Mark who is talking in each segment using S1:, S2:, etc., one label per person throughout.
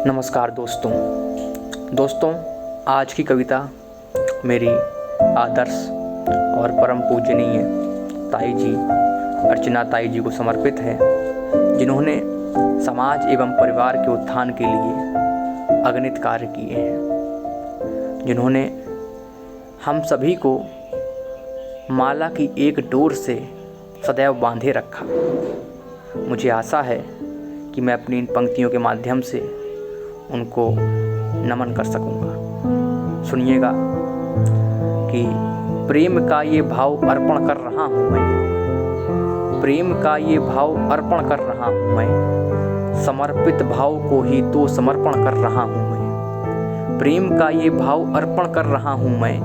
S1: नमस्कार दोस्तों, आज की कविता मेरी आदर्श और परम पूजनीय ताई जी अर्चना ताई जी को समर्पित है, जिन्होंने समाज एवं परिवार के उत्थान के लिए अगणित कार्य किए हैं, जिन्होंने हम सभी को माला की एक डोर से सदैव बांधे रखा। मुझे आशा है कि मैं अपनी इन पंक्तियों के माध्यम से उनको नमन कर सकूंगा। सुनिएगा कि प्रेम का ये भाव अर्पण कर रहा हूँ मैं, प्रेम का ये भाव अर्पण कर रहा हूँ मैं, समर्पित भाव को ही तो समर्पण कर रहा हूँ मैं। प्रेम का ये भाव अर्पण कर रहा हूँ मैं,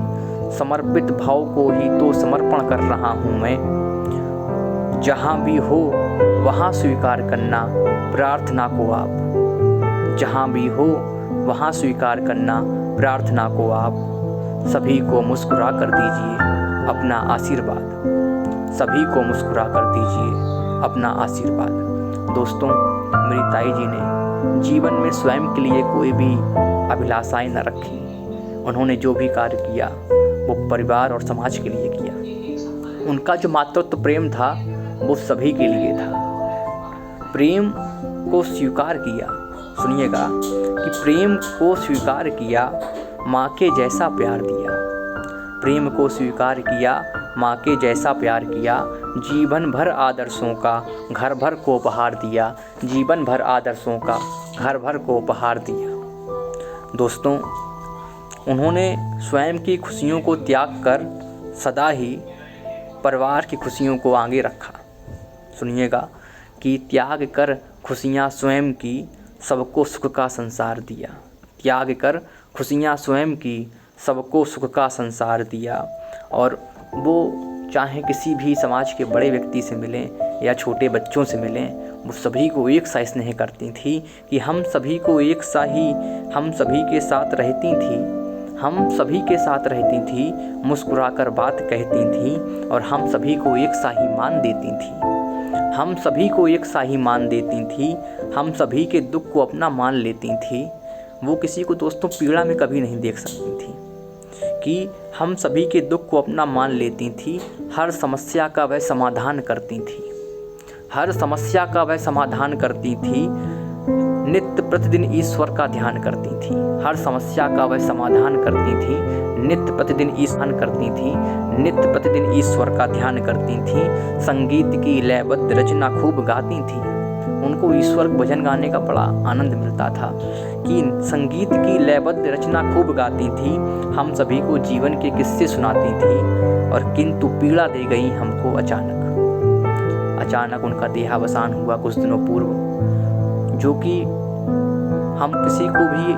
S1: समर्पित भाव को ही तो समर्पण कर रहा हूँ मैं। जहाँ भी हो वहाँ स्वीकार करना प्रार्थना को आप, जहाँ भी हो वहाँ स्वीकार करना प्रार्थना को आप। सभी को मुस्कुरा कर दीजिए अपना आशीर्वाद, सभी को मुस्कुरा कर दीजिए अपना आशीर्वाद। दोस्तों, मेरी ताई जी ने जीवन में स्वयं के लिए कोई भी अभिलाषाएं न रखी। उन्होंने जो भी कार्य किया वो परिवार और समाज के लिए किया। उनका जो मातृत्व प्रेम था वो सभी के लिए था। प्रेम को स्वीकार किया। सुनिएगा कि प्रेम को स्वीकार किया, माँ के जैसा प्यार दिया। प्रेम को स्वीकार किया, माँ के जैसा प्यार किया। जीवन भर आदर्शों का घर भर को उपहार दिया, जीवन भर आदर्शों का घर भर को उपहार दिया। दोस्तों, उन्होंने स्वयं की खुशियों को त्याग कर सदा ही परिवार की खुशियों को आगे रखा। सुनिएगा कि त्याग कर खुशियाँ स्वयं की, सबको सुख का संसार दिया। त्याग कर खुशियाँ स्वयं की, सबको सुख का संसार दिया। और वो चाहे किसी भी समाज के बड़े व्यक्ति से मिलें या छोटे बच्चों से मिलें, वो सभी को एक सा स्नेह करती थी कि हम सभी को एक सा ही, हम सभी के साथ रहती थी, हम सभी के साथ रहती थी, मुस्कुरा कर बात कहती थी और हम सभी को एक सा ही मान देती थी। हम सभी को एक सा ही मान देती थी, हम सभी के दुख को अपना मान लेती थी। वो किसी को दोस्तों पीड़ा में कभी नहीं देख सकती थी कि हम सभी के दुख को अपना मान लेती थी। हर समस्या का वह समाधान करती थी, हर समस्या का वह समाधान करती थी। नित्य प्रतिदिन ईश्वर का ध्यान करती थी, हर समस्या का वह समाधान करती थी। नित्य प्रतिदिन ईशान करती थी, नित्य प्रतिदिन ईश्वर का ध्यान करती थी। संगीत की लयबद्ध रचना खूब गाती थी। उनको ईश्वर भजन गाने का बड़ा आनंद मिलता था कि संगीत की लयबद्ध रचना खूब गाती थी, हम सभी को जीवन के किस्से सुनाती थी। और किंतु पीड़ा दे गई हमको अचानक उनका देहावसान हुआ कुछ दिनों पूर्व, जो कि हम किसी को भी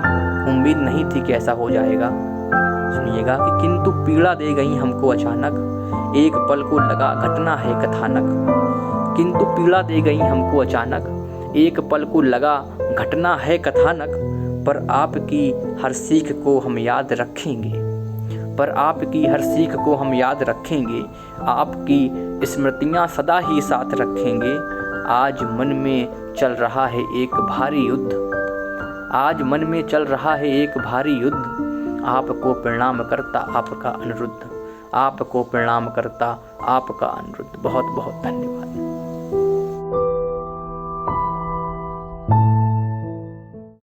S1: उम्मीद नहीं थी कि ऐसा हो जाएगा। सुनिएगा कि किंतु पीड़ा दे गई हमको अचानक, एक पल को लगा घटना है कथानक। किंतु पीड़ा दे गई हमको अचानक, एक पल को लगा घटना है कथानक। पर आपकी हर सीख को हम याद रखेंगे, पर आपकी हर सीख को हम याद रखेंगे। आपकी स्मृतियाँ सदा ही साथ रखेंगे। आज मन में चल रहा है एक भारी युद्ध, आज मन में चल रहा है एक भारी युद्ध। आपको प्रणाम करता आपका अनिरुद्ध, आपको प्रणाम करता आपका अनिरुद्ध। बहुत बहुत धन्यवाद।